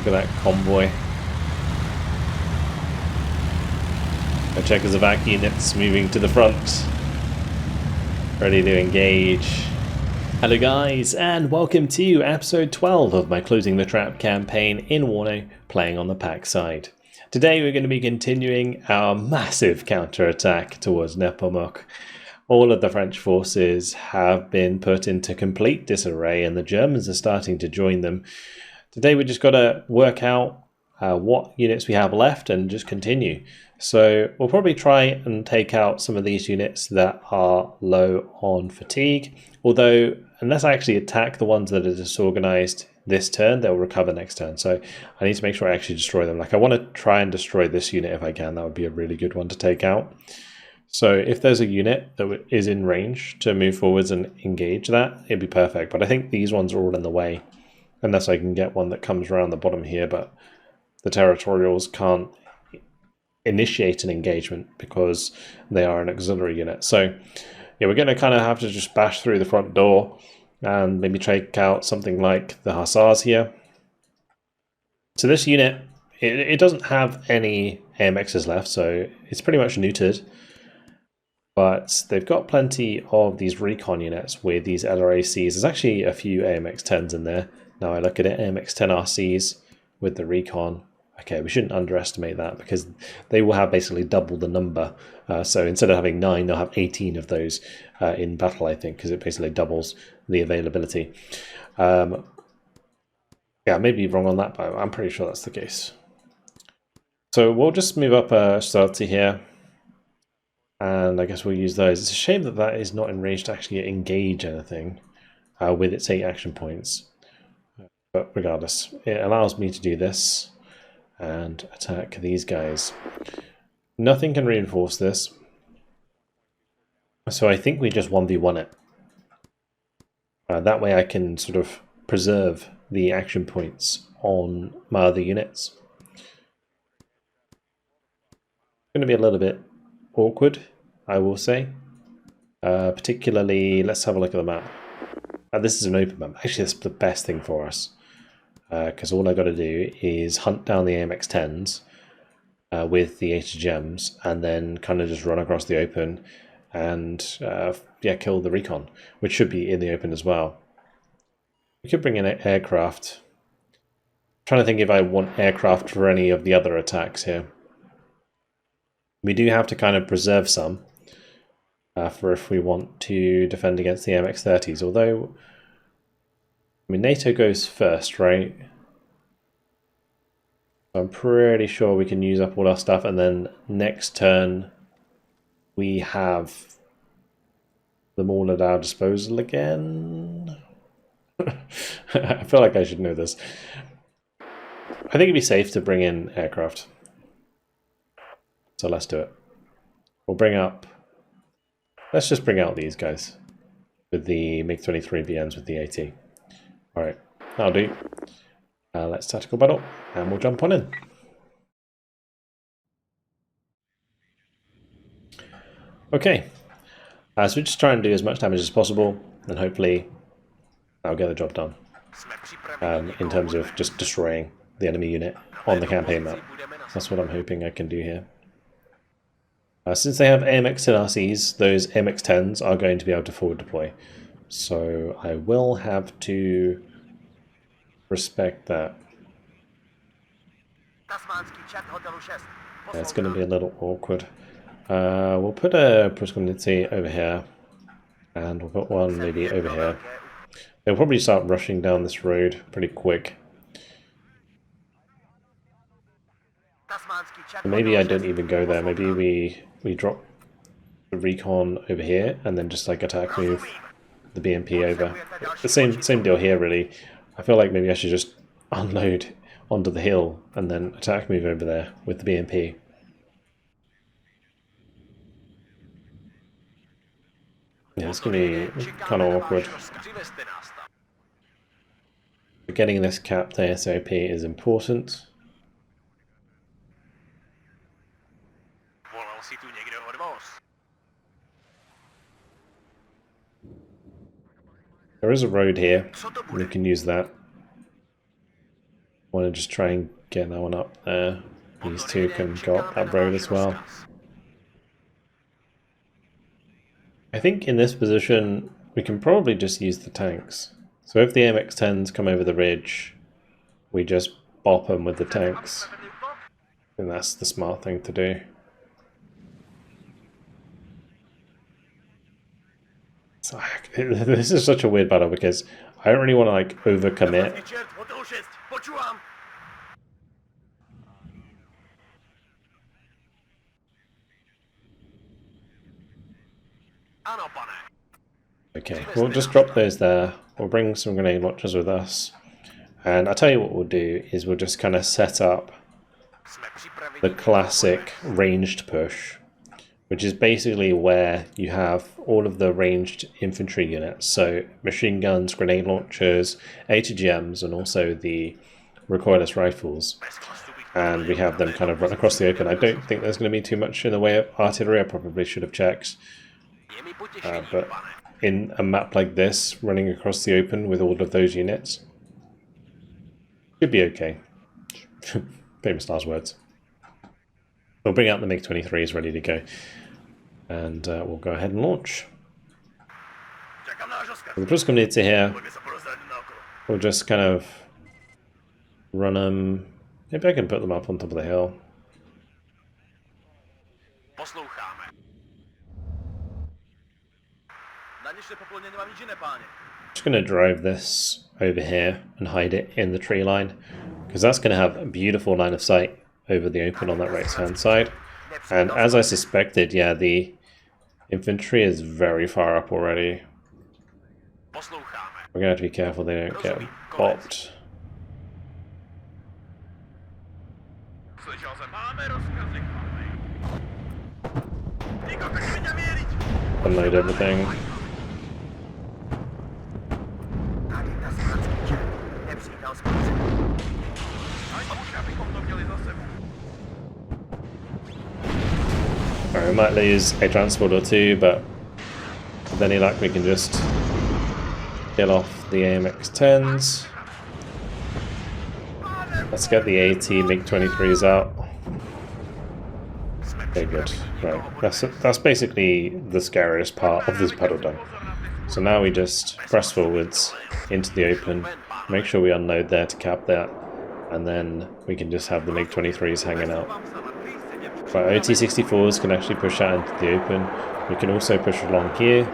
Look at that convoy. Our Czechoslovak units moving to the front, ready to engage. Hello guys, and welcome to episode 12 of my Closing the Trap campaign in WARNO, playing on the PACT side. Today we're going to be continuing our massive counterattack towards Nepomuk. All of the French forces have been put into complete disarray and the Germans are starting to join them. Today we just got to work out what units we have left and just continue. So we'll probably try and take out some of these units that are low on fatigue, although unless I actually attack the ones that are disorganized this turn, they'll recover next turn. So I need to make sure I actually destroy them. Like, I want to try and destroy this unit if I can. That would be a really good one to take out. So if there's a unit that is in range to move forwards and engage that, it'd be perfect. But I think these ones are all in the way, unless I can get one that comes around the bottom here. But the territorials can't initiate an engagement because they are an auxiliary unit. So yeah, we're going to kind of have to just bash through the front door and maybe take out something like the Hussars here. So this unit, it doesn't have any AMXs left, so it's pretty much neutered. But they've got plenty of these recon units with these LRACs. There's actually a few AMX-10s in there. Now I look at it, AMX-10 RCs with the recon. Okay, we shouldn't underestimate that because they will have basically double the number. So instead of having 9, they'll have 18 of those in battle, I think, because it basically doubles the availability. Yeah, I may be wrong on that, but I'm pretty sure that's the case. So we'll just move up Starty here. And I guess we'll use those. It's a shame that that is not in range to actually engage anything with its 8 action points. But regardless, it allows me to do this and attack these guys. Nothing can reinforce this. So I think we just 1v1 it. That way I can sort of preserve the action points on my other units. It's going to be a little bit awkward, I will say. Particularly, let's have a look at the map. This is an open map. Actually, that's the best thing for us. Because all I got to do is hunt down the AMX-10s with the HGMs and then kind of just run across the open and yeah, kill the recon, which should be in the open as well. We could bring in an aircraft. I'm trying to think if I want aircraft for any of the other attacks here. We do have to kind of preserve some for if we want to defend against the MX-30s, although I mean, NATO goes first, right? I'm pretty sure we can use up all our stuff, and then next turn we have them all at our disposal again. I feel like I should know this. I think it'd be safe to bring in aircraft. So let's do it. We'll bring up... Let's just bring out these guys with the MiG-23 BMs with the AT. Alright, that'll do. Let's tactical battle, and we'll jump on in. Okay, so we just try and do as much damage as possible, and hopefully that'll get the job done. In terms of just destroying the enemy unit on the campaign map. That's what I'm hoping I can do here. Since they have AMX-10 RCs, those AMX-10s are going to be able to forward deploy. So I will have to respect that. Yeah, it's going to be a little awkward. We'll put a Proskunity over here, and we'll put one maybe over here. They'll probably start rushing down this road pretty quick. Maybe I don't even go there. Maybe we drop the recon over here and then just like attack move the BMP over. The same deal here really. I feel like maybe I should just unload onto the hill and then attack move over there with the BMP. Yeah, it's going to be kind of awkward. But getting this capped ASAP is important. There is a road here, we can use that. want to just try and get that one up there. These two can go up that road as well. I think in this position we can probably just use the tanks. So if the MX-10s come over the ridge, we just bop them with the tanks. And that's the smart thing to do. So, this is such a weird battle because I don't really want to like overcommit. Okay, we'll just drop those there. We'll bring some grenade launchers with us. And I'll tell you what we'll do is we'll just kind of set up the classic ranged push, which is basically where you have all of the ranged infantry units. So machine guns, grenade launchers, ATGMs, and also the recoilless rifles. And we have them kind of run across the open. I don't think there's going to be too much in the way of artillery. I probably should have checked. But in a map like this, running across the open with all of those units should be okay. Famous last words. We'll bring out the MiG-23s ready to go. And we'll go ahead and launch. The Pruskomunicy here, we'll just kind of run them. Maybe I can put them up on top of the hill. Just going to drive this over here and hide it in the tree line, because that's going to have a beautiful line of sight over the open on that right hand side. And as I suspected, yeah, the infantry is very far up already. We're going to have to be careful they don't get popped. Unload everything. Alright, we might lose a transport or two, but with any luck we can just kill off the AMX-10s. Let's get the AT MiG-23s out. Okay, good. Right, that's basically the scariest part of this battle done. So now we just press forwards into the open, make sure we unload there to cap that, and then we can just have the MiG-23s hanging out. Right, OT-64s can actually push out into the open. We can also push along here.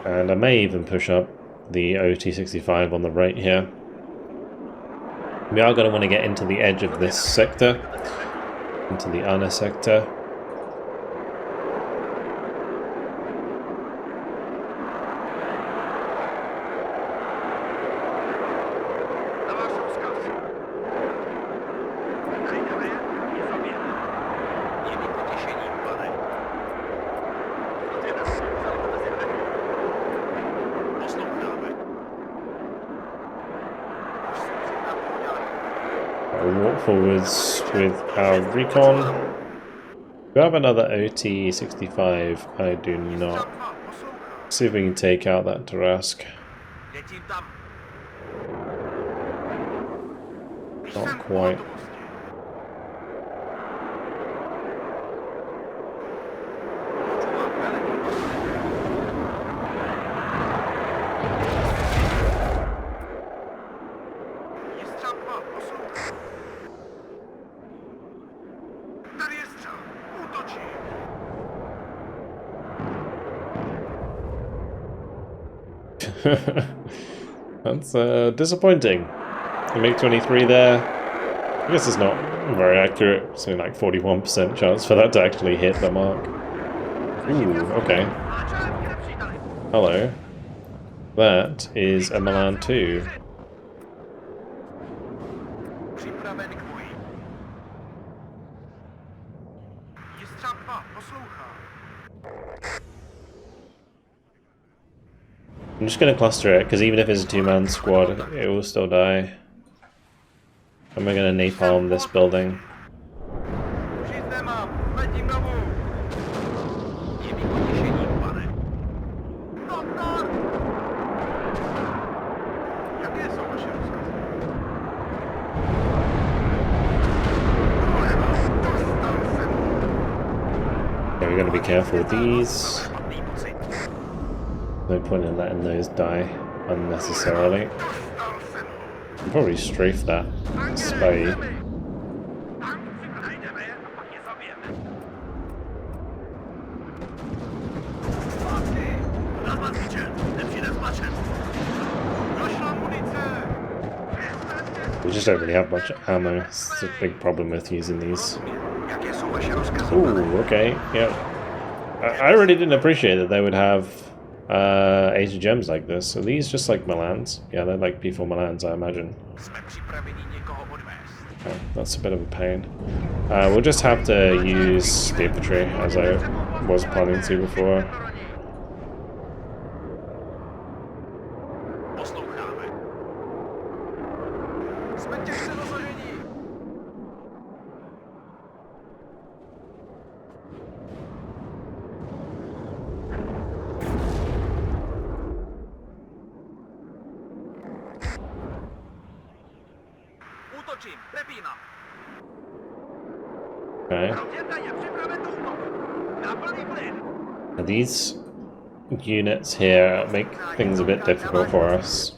And I may even push up the OT-65 on the right here. We are going to want to get into the edge of this sector, into the Anna sector. Walk forwards with our recon. Do I have another OT-65? I do not. Let's see if we can take out that Tarask. Not quite. That's disappointing. The MiG-23 there. I guess it's not very accurate. It's only like 41% chance for that to actually hit the mark. Ooh, okay. Hello. That is a Milan 2. I'm just going to cluster it, because even if it's a two-man squad, it will still die. And we're going to napalm this building. we're going to be careful with these. No point in letting those die unnecessarily. I'll probably strafe that spade. We just don't really have much ammo. It's a big problem with using these. Ooh, okay, yeah. I really didn't appreciate that they would have Age of Gems like this. Are these just like Milans? Yeah, they're like P4 Milans, I imagine. Okay, that's a bit of a pain. We'll just have to use the infantry as I was planning to before. Okay. Now these units here make things a bit difficult for us.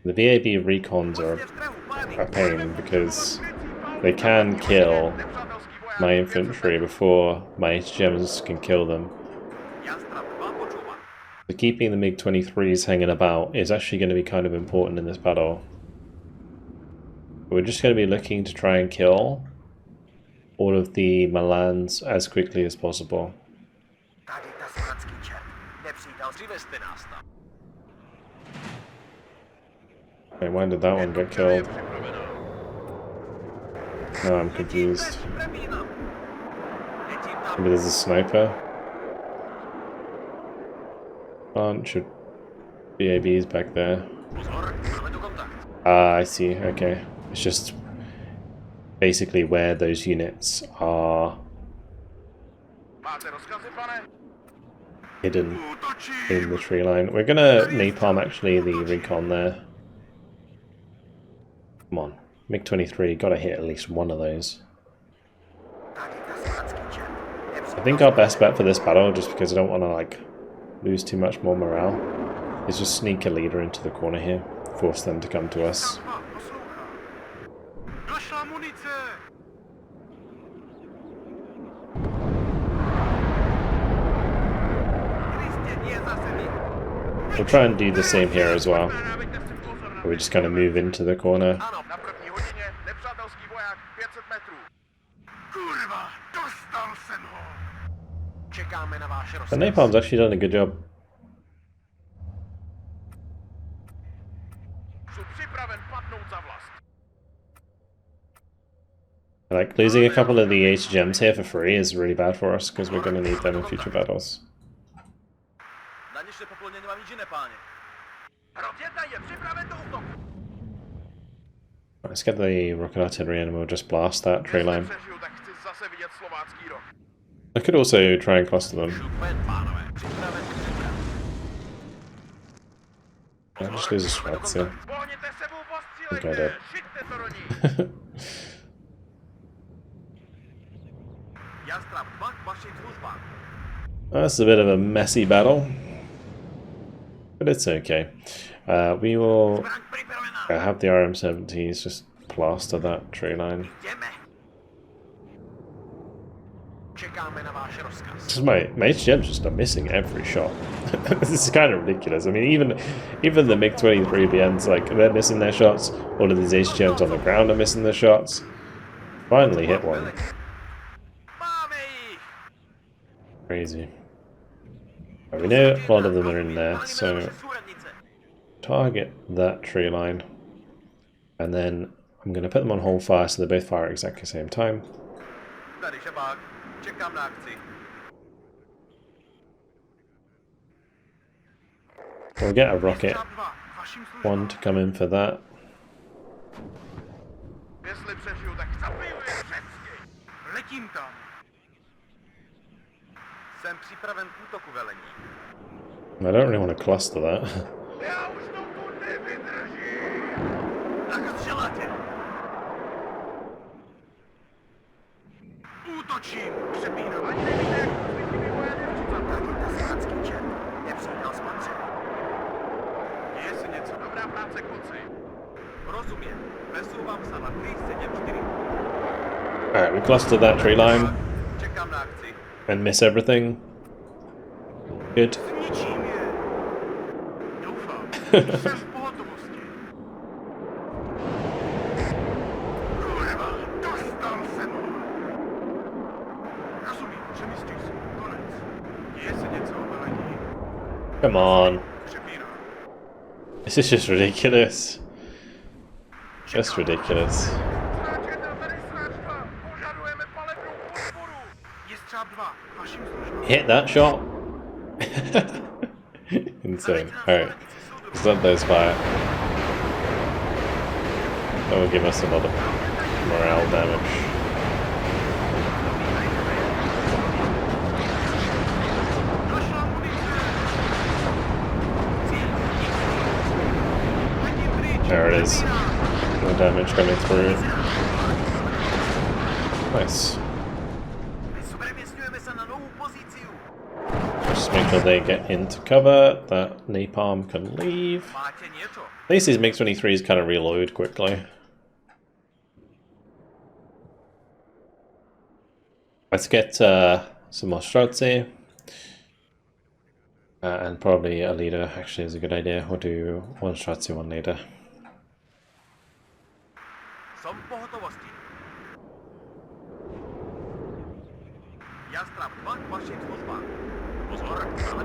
The VAB recons are a pain because they can kill my infantry before my HGMs can kill them. So keeping the MiG-23s hanging about is actually going to be kind of important in this battle. We're just going to be looking to try and kill all of the Milans as quickly as possible. Okay, why did that one get killed? No, I'm confused. Maybe there's a sniper. Bunch of BABs back there. Ah, I see, okay. It's just basically where those units are hidden in the tree line. We're gonna napalm actually the recon there. Come on, MiG-23, gotta hit at least one of those. I think our best bet for this battle, just because I don't want to like lose too much more morale, is just sneak a leader into the corner here, force them to come to us. We'll try and do the same here as well. We just kind of move into the corner. The napalm's actually done a good job. Like, losing a couple of the HGMs here for free is really bad for us, because we're going to need them in future battles. Let's get the rocket artillery in and we'll just blast that tree line. I could also try and cluster them. I just lose a Schwarz here. I think I did. That's a bit of a messy battle, but it's okay. We will have the RM-70s just plaster that tree line. Just my HGMs just are missing every shot. This is kind of ridiculous. I mean, even the MiG-23 BNs, like, they're missing their shots. All of these HGMs on the ground are missing their shots. Finally hit one. Crazy. We know a lot of them are in there, so target that tree line, and then I'm going to put them on hold fire so they both fire at exactly the same time. We'll get a rocket one to come in for that. I don't really want to cluster that. Alright, we cluster that tree line and miss everything. Good. Come on. This is just ridiculous. Just ridiculous. Hit that shot. Insane. Alright. Let's let those fire. That will give us a lot of morale damage. There it is. No damage coming through. Nice. Just make sure they get into cover. That napalm can leave. At least these MiG-23s kind of reload quickly. Let's get some more Strozzi. And probably a leader actually is a good idea. We'll do one Strozzi, one leader.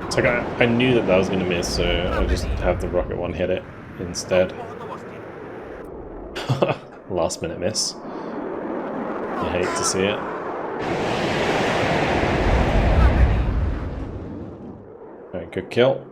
It's like I knew that was going to miss, so I'll just have the rocket one hit it instead. Last minute miss. You hate to see it. Alright, good kill.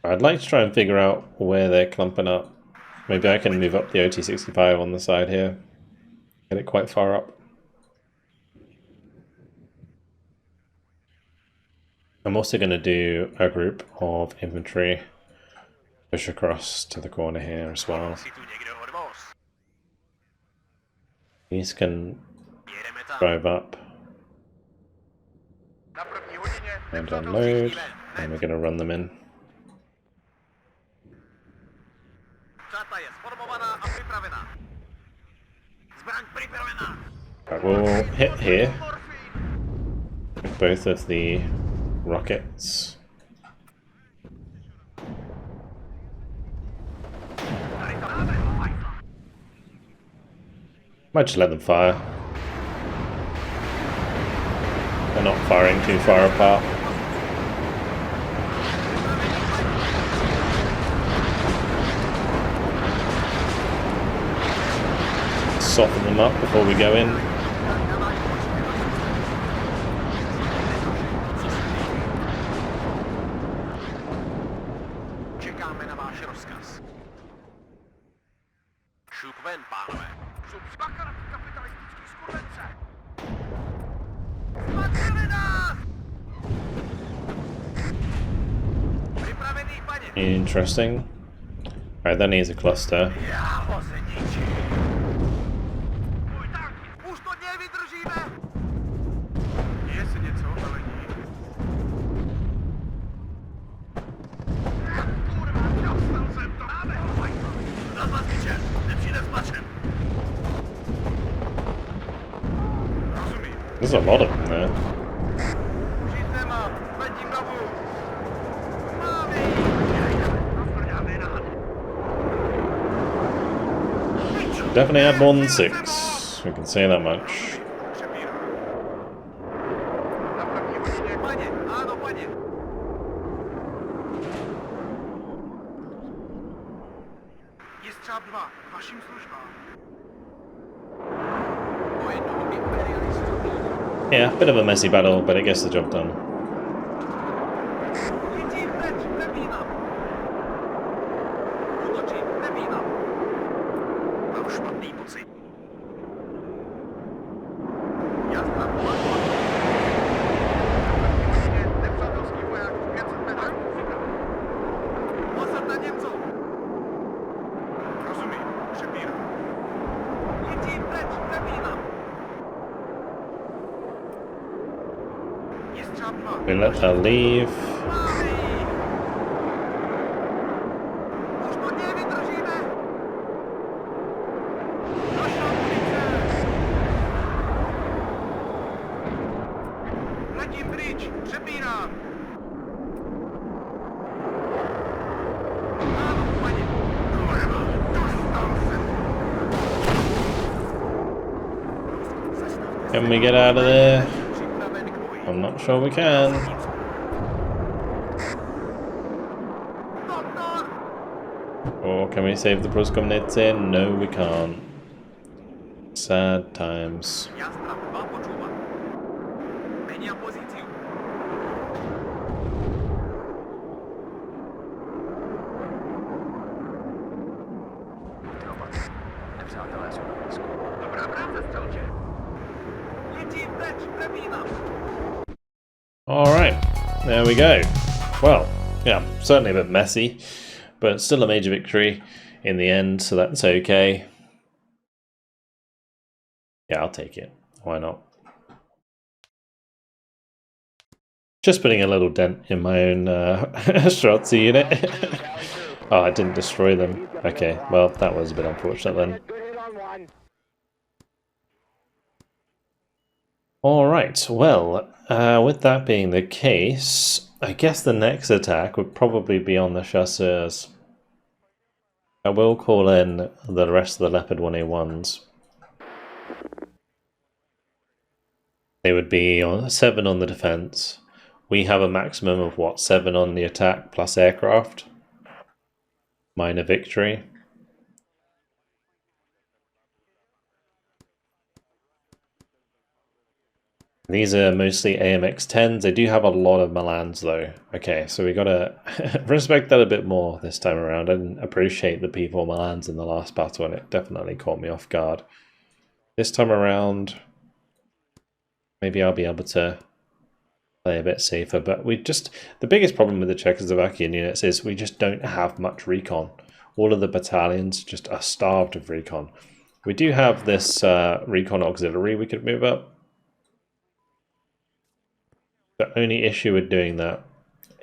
I'd like to try and figure out where they're clumping up. Maybe I can move up the OT-65 on the side here. Get it quite far up. I'm also going to do a group of infantry push across to the corner here as well. These can drive up and unload, and we're going to run them in. Right, we'll hit here with both of the rockets. Might just let them fire. They're not firing too far apart. Soften them up before we go in. Interesting. Alright, that needs a cluster. There's a lot of them there. Definitely had more than 6. We can say that much. Yeah, bit of a messy battle, but it gets the job done. We let her leave. Can we get out of there? I'm not sure we can. Or can we save the Proskomnitze? No, we can't. Sad times. Alright, there we go. Well, yeah, certainly a bit messy, but still a major victory in the end, so that's okay. Yeah, I'll take it. Why not? Just putting a little dent in my own Strozzi unit. Oh, I didn't destroy them. Okay, well, that was a bit unfortunate then. Alright, well, with that being the case, I guess the next attack would probably be on the chasseurs. I will call in the rest of the Leopard 1A1s. They would be on 7 on the defense. We have a maximum of what, 7 on the attack plus aircraft? Minor victory. These are mostly AMX-10s. They do have a lot of Milans though. Okay, so we gotta respect that a bit more this time around. I didn't appreciate the P4 Milans in the last battle and it definitely caught me off guard. This time around, maybe I'll be able to play a bit safer, but the biggest problem with the Czechoslovakian units is we just don't have much recon. All of the battalions just are starved of recon. We do have this recon auxiliary we could move up. The only issue with doing that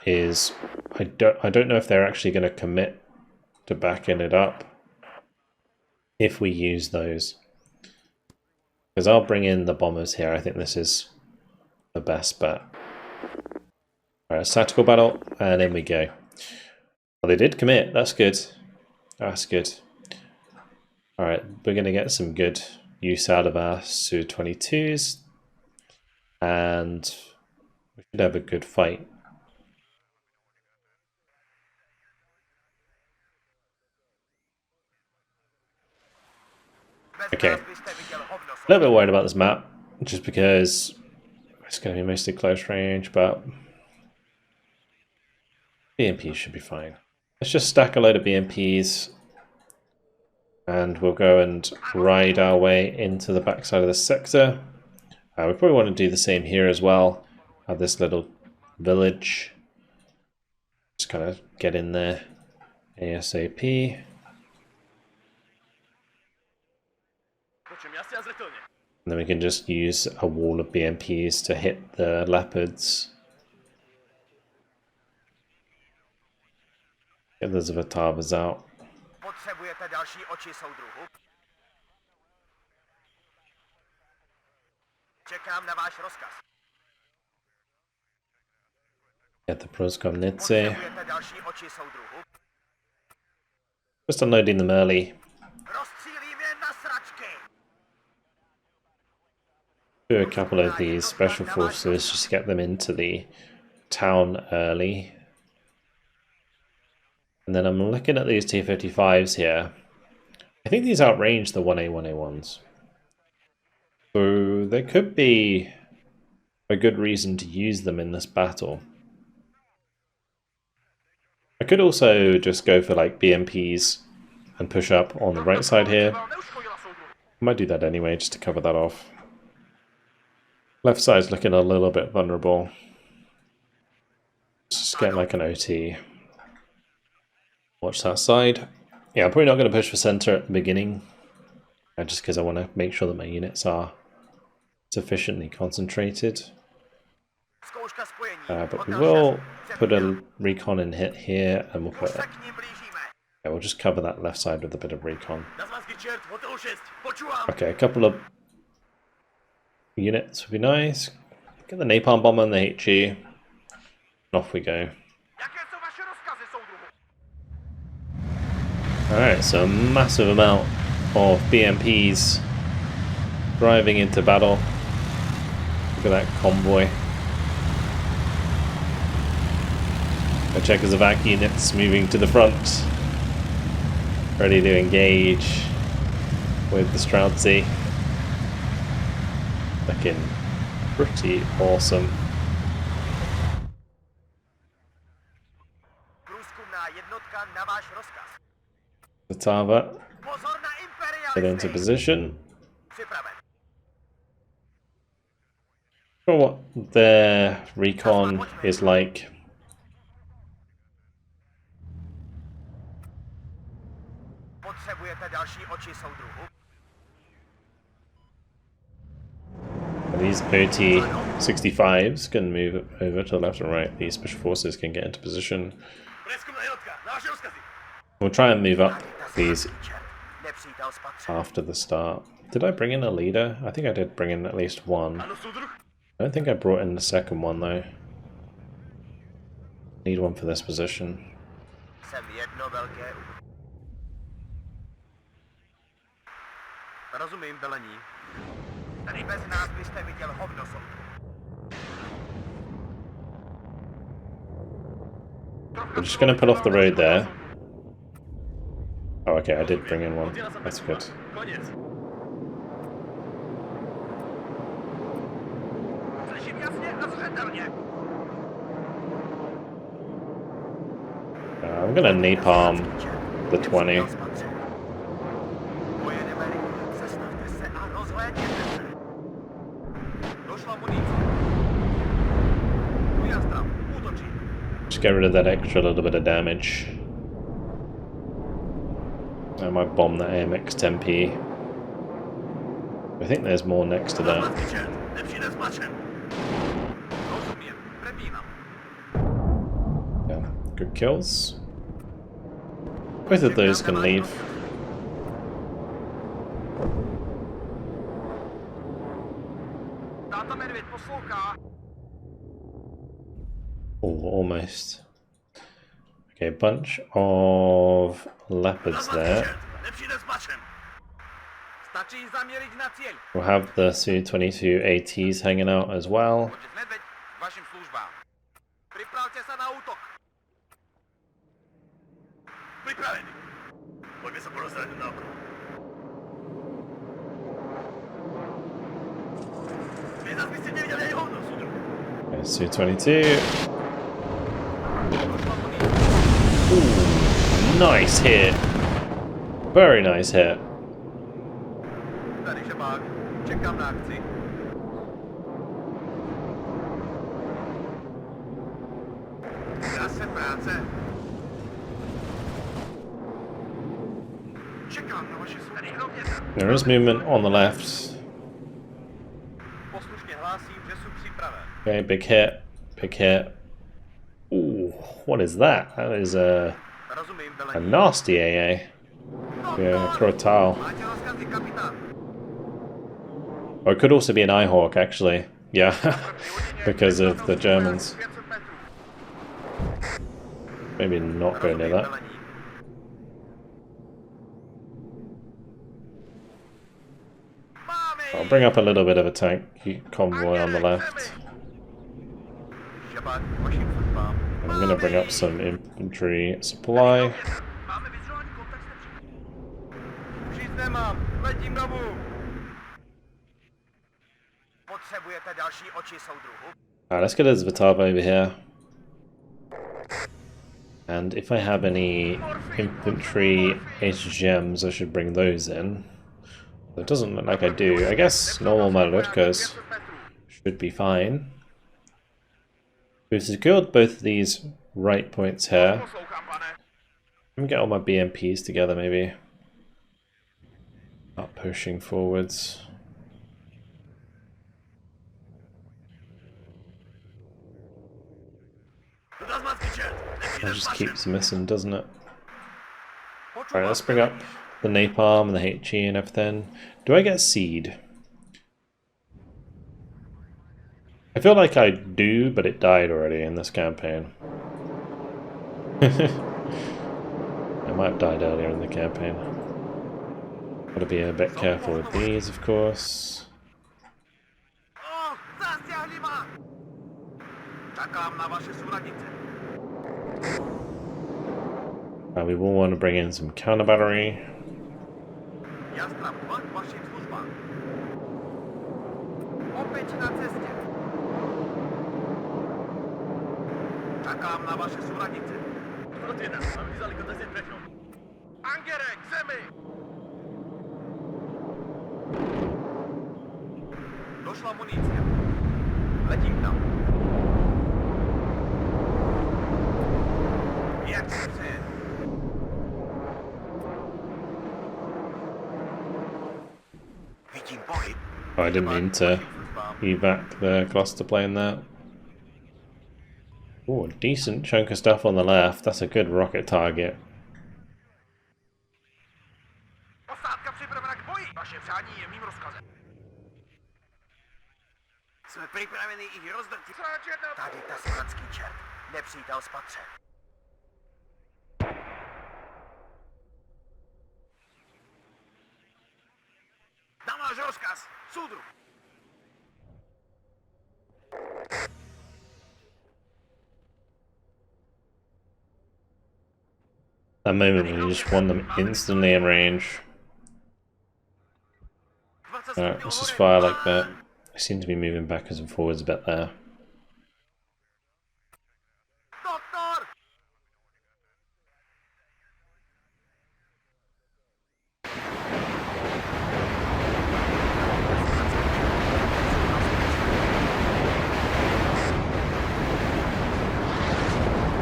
is I don't know if they're actually going to commit to backing it up if we use those. Because I'll bring in the bombers here. I think this is the best bet. Alright, tactical battle, and in we go. Well, they did commit. That's good. That's good. Alright, we're going to get some good use out of our Su-22s. And we should have a good fight. Okay. A little bit worried about this map, just because it's going to be mostly close range, but BMPs should be fine. Let's just stack a load of BMPs and we'll go and ride our way into the backside of the sector. We probably want to do the same here as well. Have this little village. Just kind of get in there ASAP. And then we can just use a wall of BMPs to hit the leopards. Get the Zvatavas out. Get the Proskomnitze. Just unloading them early. Do a couple of these special forces just to get them into the town early. And then I'm looking at these T-55s here. I think these outrange the 1A1s. So there could be a good reason to use them in this battle. I could also just go for like BMPs and push up on the right side here. I might do that anyway just to cover that off. Left side's looking a little bit vulnerable. Just get like an OT. Watch that side. Yeah, I'm probably not going to push for center at the beginning. Just because I want to make sure that my units are sufficiently concentrated. But we will put a recon in hit here, and we'll put. Yeah, we'll just cover that left side with a bit of recon. Okay, a couple of units would be nice. Get the napalm bomb on the HE. And off we go. Alright, so a massive amount of BMPs driving into battle. Look at that convoy. The Czechoslovak units moving to the front, ready to engage with the Streltsy. Looking pretty awesome. Vltava, get into position. Not sure what their recon is like. These OT-65s can move over to the left and right. These special forces can get into position. We'll try and move up these after the start. Did I bring in a leader? I think I did bring in at least one. I don't think I brought in the second one though. Need one for this position. We're just going to pull off the road there. Oh, okay, I did bring in one. That's good. I'm going to napalm the 20. Just get rid of that extra little bit of damage. I might bomb the AMX 10P. I think there's more next to that. Yeah, good kills. Both of those can leave. Oh, almost. Okay, bunch of leopards there. We'll have the Su-22 ATs hanging out as well. Okay, Su-22. Ooh, nice hit. Very nice hit. There is movement on the left. Okay, big hit. Big hit. Ooh, what is that? That is a nasty AA. Yeah, Crotal. Or it could also be an Eyehawk, actually. Yeah, because of the Germans. Maybe not go near that. I'll bring up a little bit of a tank convoy on the left. I'm going to bring up some infantry supply. Let's get a Vltava over here. And if I have any infantry HGMs, I should bring those in. It doesn't look like I do. I guess normal Malutkas should be fine. We've secured both of these right points here. Let me get all my BMPs together maybe. Not pushing forwards. It just keeps missing, doesn't it? Alright, let's bring up the napalm and the HE and everything. Do I get seed? I feel like I do, but it died already in this campaign. I might have died earlier in the campaign. Gotta be a bit careful with these, of course. We will want to bring in some counter battery. Došla munícia. Letím tam. Jak se přeje? Vidím pohyb. Oh, I didn't mean to evac the cluster plane there. Oh, a decent chunk of stuff on the left. That's a good rocket target. Posádka připravena k boji. Vaše přání je mým rozkazem. Jsme připraveni ich rozdrtit. Tady tasmanský čert. Nepřítel spatřen. Na váš rozkaz, soudruh. That moment when you just want them instantly in range. Alright, let's just fire like that. I seem to be moving backwards and forwards a bit there.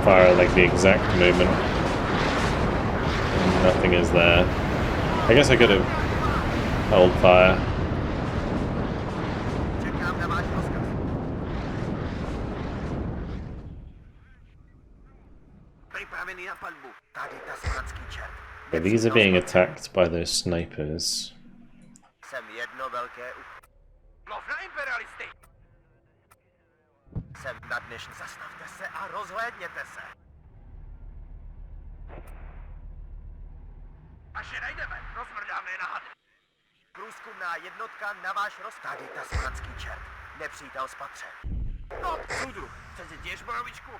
Fire like the exact movement. And nothing is there. I guess I could have held fire. Okay, these are being attacked by those snipers. Zastavte se a rozhlédněte se. Až je najdeme, rozmrdáme je na hady. Průzkumná jednotka na váš rozkaz. Tady tasmanský čert. Nepřítel spatřen. No, soudruh, chcete těž borovičku?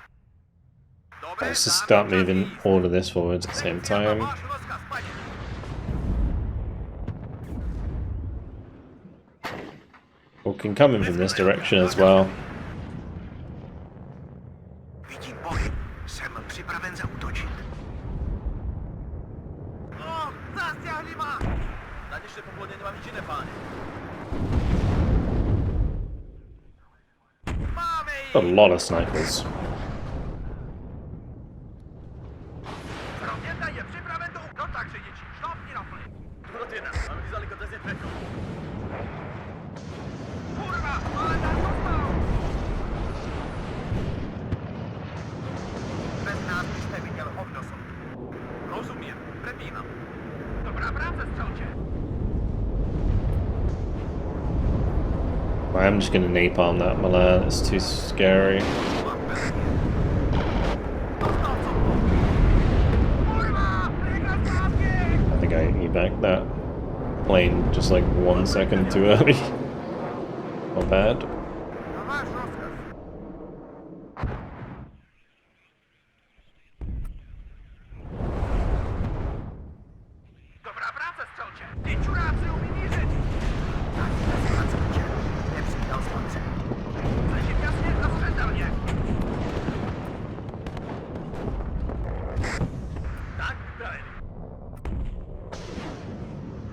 Let's just start moving all of this forwards at the same time. We can come in from this direction as well. Vidím pohyb. Jsem připraven zaútočit. Zastěhli má! Naděžte poplodně nemám ničine, páne. A lot of snipers. Je připraven do tak řidiči, šlápni na plyn. Důvod jedna, máme vyzali kotezně trefil. Kurva, ale nás dostal! Bez nás byste viděl hovno soud. Rozumím, prepínám. Dobrá práce, střelče. I'm just gonna napalm that Milan, it's too scary. I think I evac that plane just like 1 second too early. Not bad.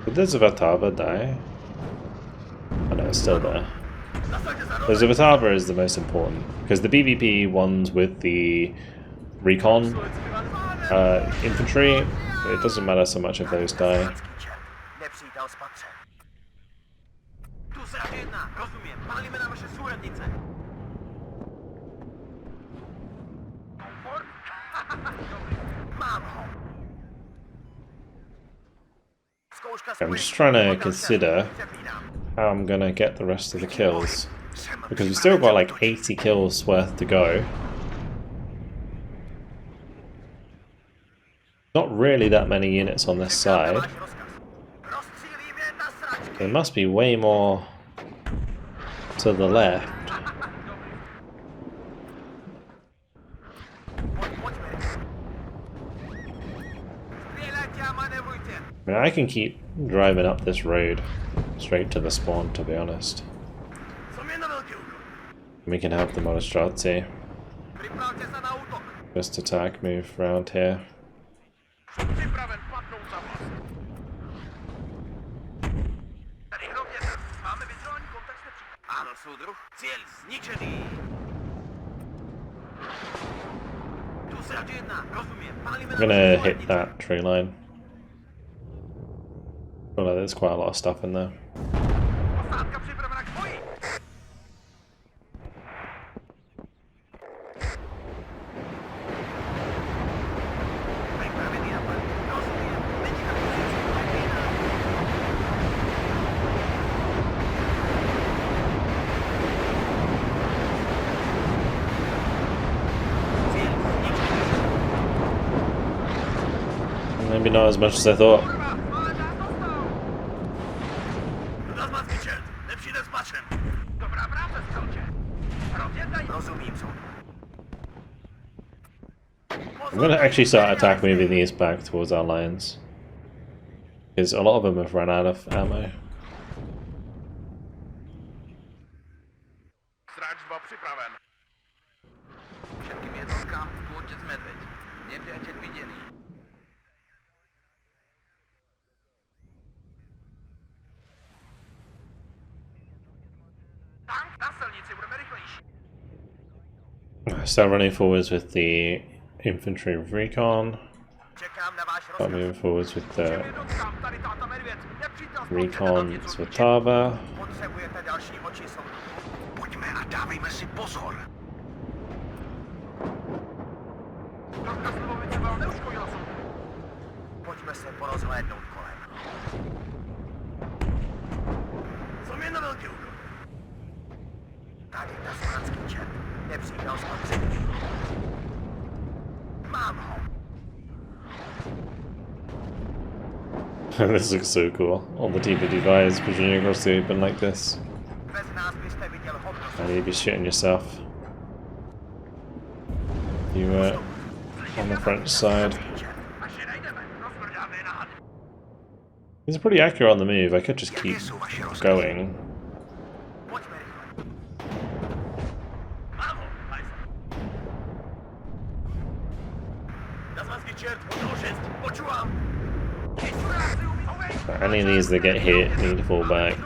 Did the Zvatava die? Oh no, it's still there. The Zvatava is the most important, because the BVP ones with the recon infantry, it doesn't matter so much if those die. I'm just trying to consider how I'm gonna get the rest of the kills. Because we've still got like 80 kills worth to go. Not really that many units on this side. There must be way more to the left. I mean, I can keep driving up this road straight to the spawn, to be honest. We can have the Monostrati. Just attack, move around here. I'm gonna hit that tree line. Oh, no, there's quite a lot of stuff in there. Maybe not as much as I thought. I'm going to actually start attack moving these back towards our lines. Because a lot of them have run out of ammo. Start running forwards with the infantry recon. Start moving forwards with the recon Svatava. This looks so cool. All the T-55s pushing across the open like this. And you'd be shitting yourself. You were on the French side. He's pretty accurate on the move. I could just keep going. Any of these that get hit need to fall back.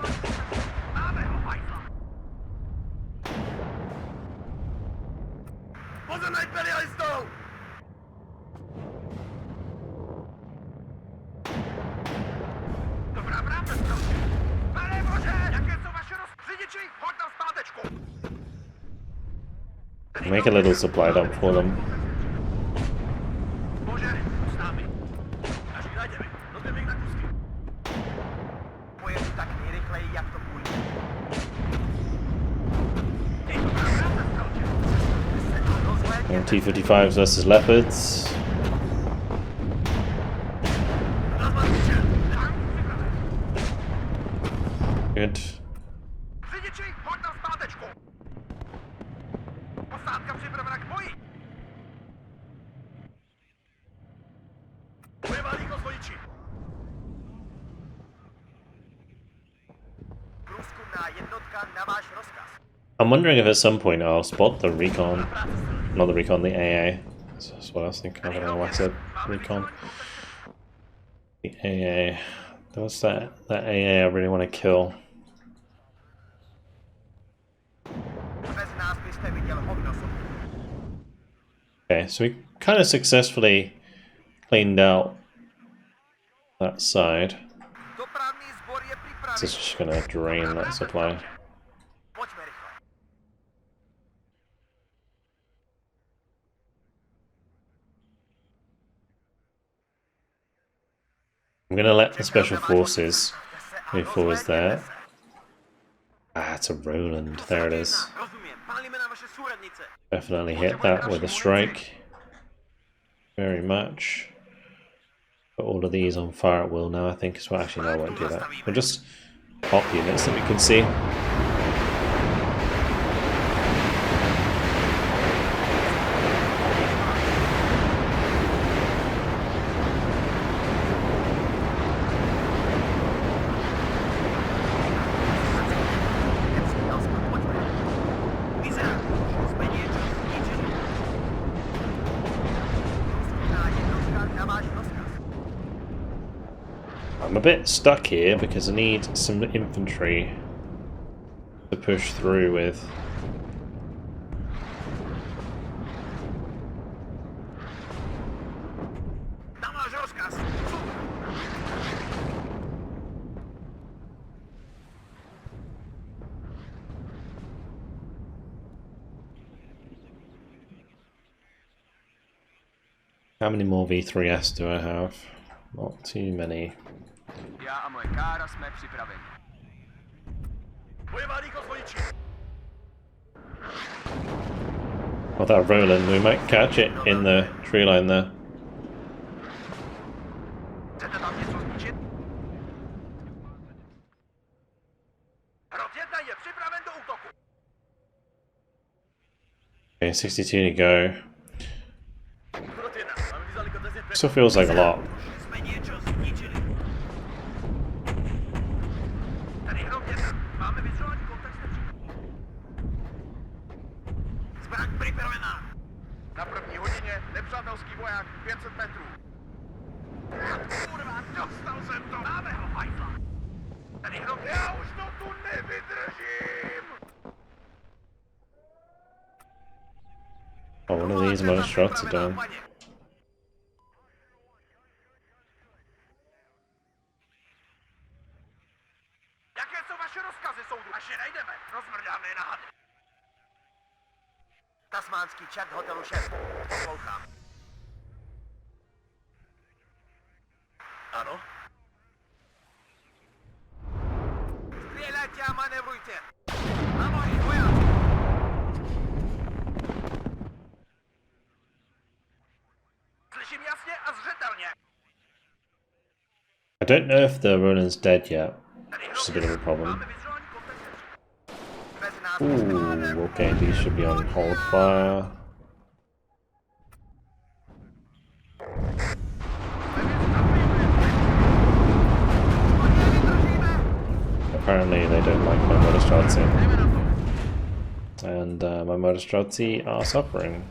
Make a little supply dump for them. And T-55s versus Leopards. Good. I'm wondering if at some point I'll spot the recon. Not the recon, the AA. That's what I was thinking. I don't know why I said recon. The AA. What's that? That AA I really want to kill. Okay, so we kind of successfully cleaned out that side. This is just going to drain that supply. I'm going to let the special forces move forwards there. Ah, it's a Roland. There it is. Definitely hit that with a strike. Very much. Put all of these on fire at will now, I think as well. Actually, no, I won't do that. We'll just pop units that we can see. I'm a bit stuck here because I need some infantry to push through with. How many more V3S do I have? Not too many. Well, that Roland, we might catch it in the tree line there. Okay, 62 to go. Still feels like a lot. Na první hodině nepřátelský voják 500 metrů. Kurva, dostal jsem to! Máme ho, hajzla! Tady hrot, já už to tu nevydržím! Oh, one of these most shots are done. Jaké jsou vaše rozkazy, soudru? Až je najdeme, rozmrdáme je na hady. Tasmánský čert hotelu 6. Poslouchám. Ano? Střílejte a manevrujte. Na moji vojáci. Slyším jasně a zřetelně. I don't know if the Roland's dead yet, which is a bit of a problem. Ooh, okay, these should be on hold fire. Apparently they don't like my Motorstrati. And my Motorstrati are suffering.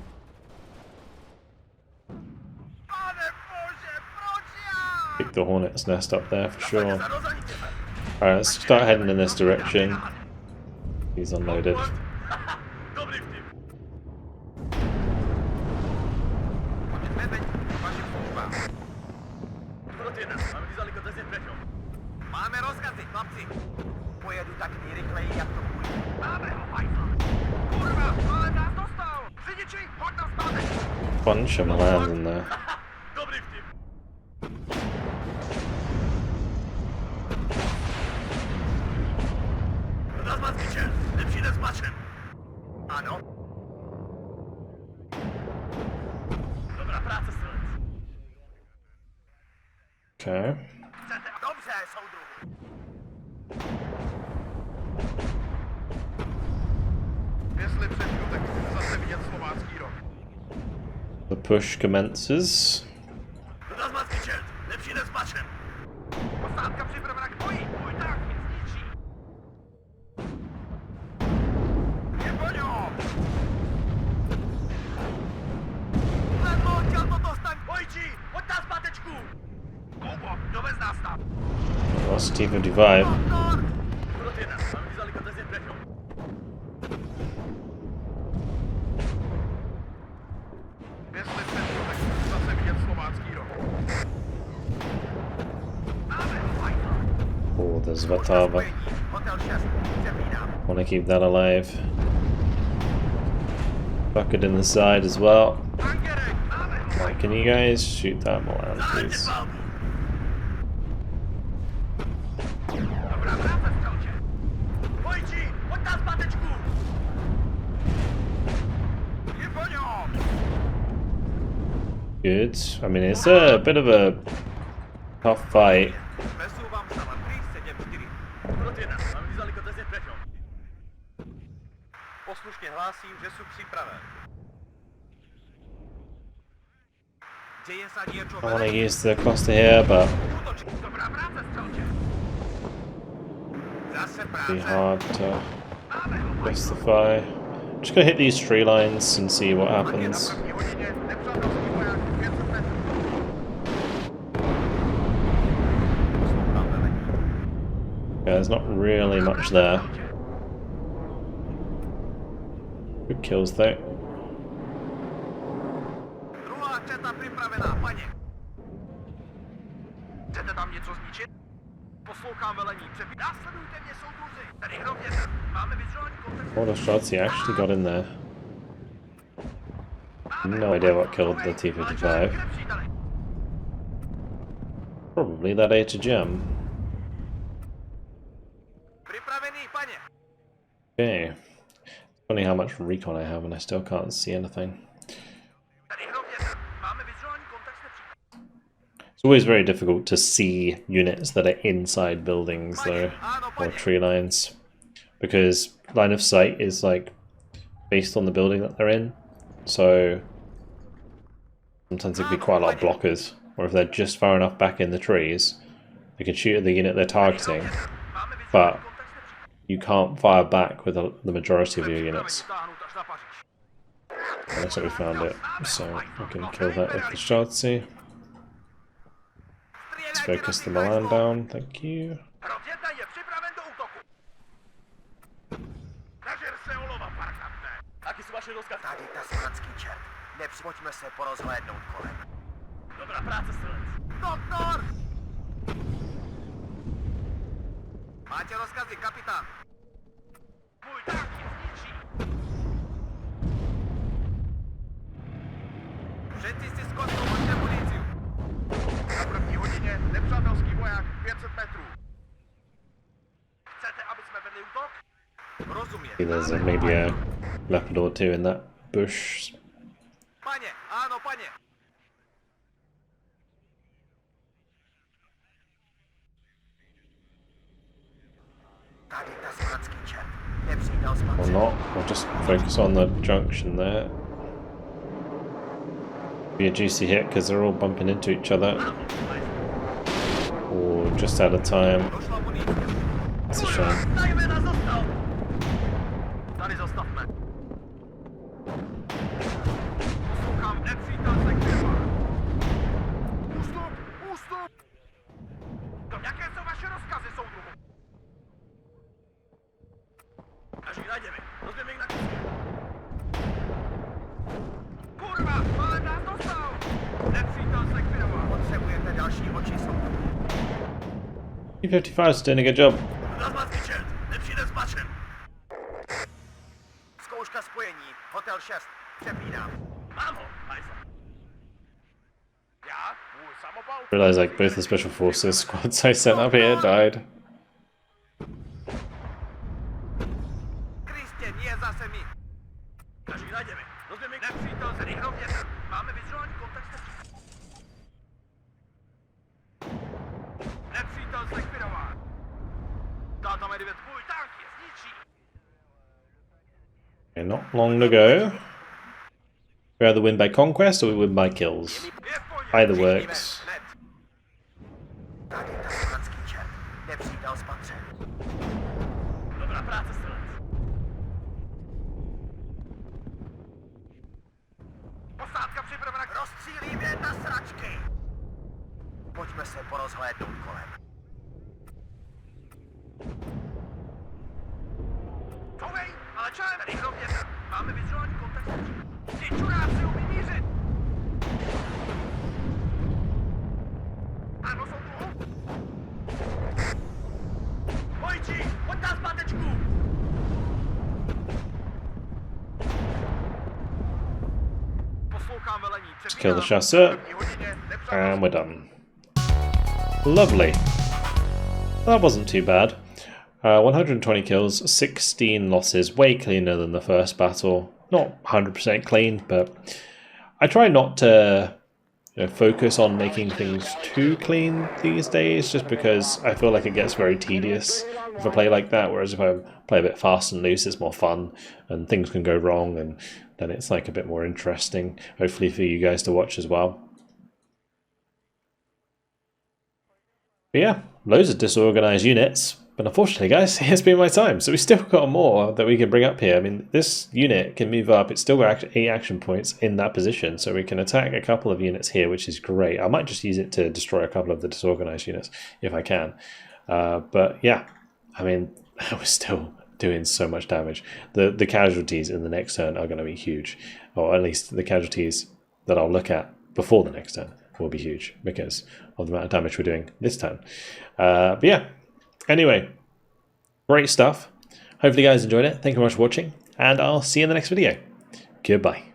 Pick the Hornet's nest up there for sure. Alright, let's start heading in this direction. He's unloaded. Bunch of land in there. Okay. The push commences. Lost T-55. Oh, there's Vatava. Want to keep that alive. Bucket in the side as well. Right, can you guys shoot that Milan, please? Good. I mean, it's a bit of a tough fight. Přesouvám se na 374. Protina, analyzali koteze preťom. Poslušně hlásím, že jsou připraven. Děje se něco I want to use the cluster here, but Dobrá práce, střelče. Zase be práce. hard to justify. Just gonna hit these tree lines and see what happens. Na první hodině nepřátelský voják 500 metrů. Poslouchám velení. Yeah, there's not really much there. Good kills though. Druhá četa připravená, paně. Chcete tam něco zničit? Poslouchám velení. Následujte mě, soudruzi. Tady hrověte. Máme vizuální kontakt. Oh, the shots he actually got in there. No idea what killed the T-55. Probably that HGM. Připravený, paně. Okay. Funny how much recon I have and I still can't see anything. Tady hrověte. Máme vizuální kontakt s nepřítelem. It's always very difficult to see units that are inside buildings though, or tree lines, because line of sight is like based on the building that they're in, so sometimes it can be quite a lot of blockers, or if they're just far enough back in the trees, they can shoot at the unit they're targeting, but you can't fire back with the majority of your units. And that's what we found it, so we can kill that with the Shotzi. Let's focus the Milan down, thank you. Hrověta je připraven do útoku. Nežer se olova, parkante. Taky jsou vaše rozkazy. Tady tasmanský čert. Nepřipoďme se porozhlédnout kolem. Dobrá práce, střelec. Doktor! Máte rozkazy, kapitán. Můj tank je zničí. Všetci si zkontrolujte munici. Na první hodině nepřátelský voják 500 metrů. Chcete, aby jsme vedli útok? Rozumím. There's maybe a leopard or two in that bush. Paně, ano, paně. Tady tasmanský čert. Nepřítel Or spatřen. not, I'll just focus on the junction there. Be a juicy hit because they're all bumping into each other. Or just out of time. Došla munice. That's a shame. Dajme na zostav. Tady zastavme. Poslouchám, nepřítel se kryvá. Ústup, ústup. Jaké jsou vaše rozkazy, soudruhu? Naši najdeme. Rozběme jich na kusky. Kurva, malem nás dostal. Nepřítel se kryvá. Potřebujete dalšího čísla. T-55 is doing a good job. Tasmanský čert, nepřijde zmačen. Zkouška spojení, hotel 6, přepínám. Mám ho, hajzla. Já, můj samopal. Realize like both the special forces squads I sent up here died. Kristě, nie zase mi. Každý najdeme. Rozběme nepřítel zedy hrověta. Máme vizuální kontakt s nepřítelem. Nepřítel zlikvidován. Táta Medvěd, můj tank je zničí. Okay, not long to go. We either win by conquest or we win by kills. Either works. Tady tasmanský čert. Nepřítel spatřen. Dobrá práce, střelec. Posádka připravena k rozstřílíme na sračky. Pojďme se porozhlédnout kolem. Couvej, ale čelem, tady hrověta. Máme vizuální kontakt. Ti čuráci umí mířit. Ano, jsou tu. Pojčí, pojď nás zpátečku. Poslouchám velení. Just kill the chasseur. And we're done. Lovely. That wasn't too bad. 120 kills, 16 losses, way cleaner than the first battle. Not 100% clean, but I try not to focus on making things too clean these days, just because I feel like it gets very tedious if I play like that, whereas if I play a bit fast and loose, it's more fun, and things can go wrong, and then it's like a bit more interesting, hopefully for you guys to watch as well. But yeah, loads of disorganized units. But unfortunately, guys, it's been my time. So we still got more that we can bring up here. I mean, this unit can move up. It's still got 8 action points in that position. So we can attack a couple of units here, which is great. I might just use it to destroy a couple of the disorganized units if I can. But yeah, I mean, we're still doing so much damage. The casualties in the next turn are going to be huge. Or at least the casualties that I'll look at before the next turn will be huge because of the amount of damage we're doing this turn. But yeah. Anyway, great stuff. Hopefully you guys enjoyed it. Thank you very much for watching, and I'll see you in the next video. Goodbye.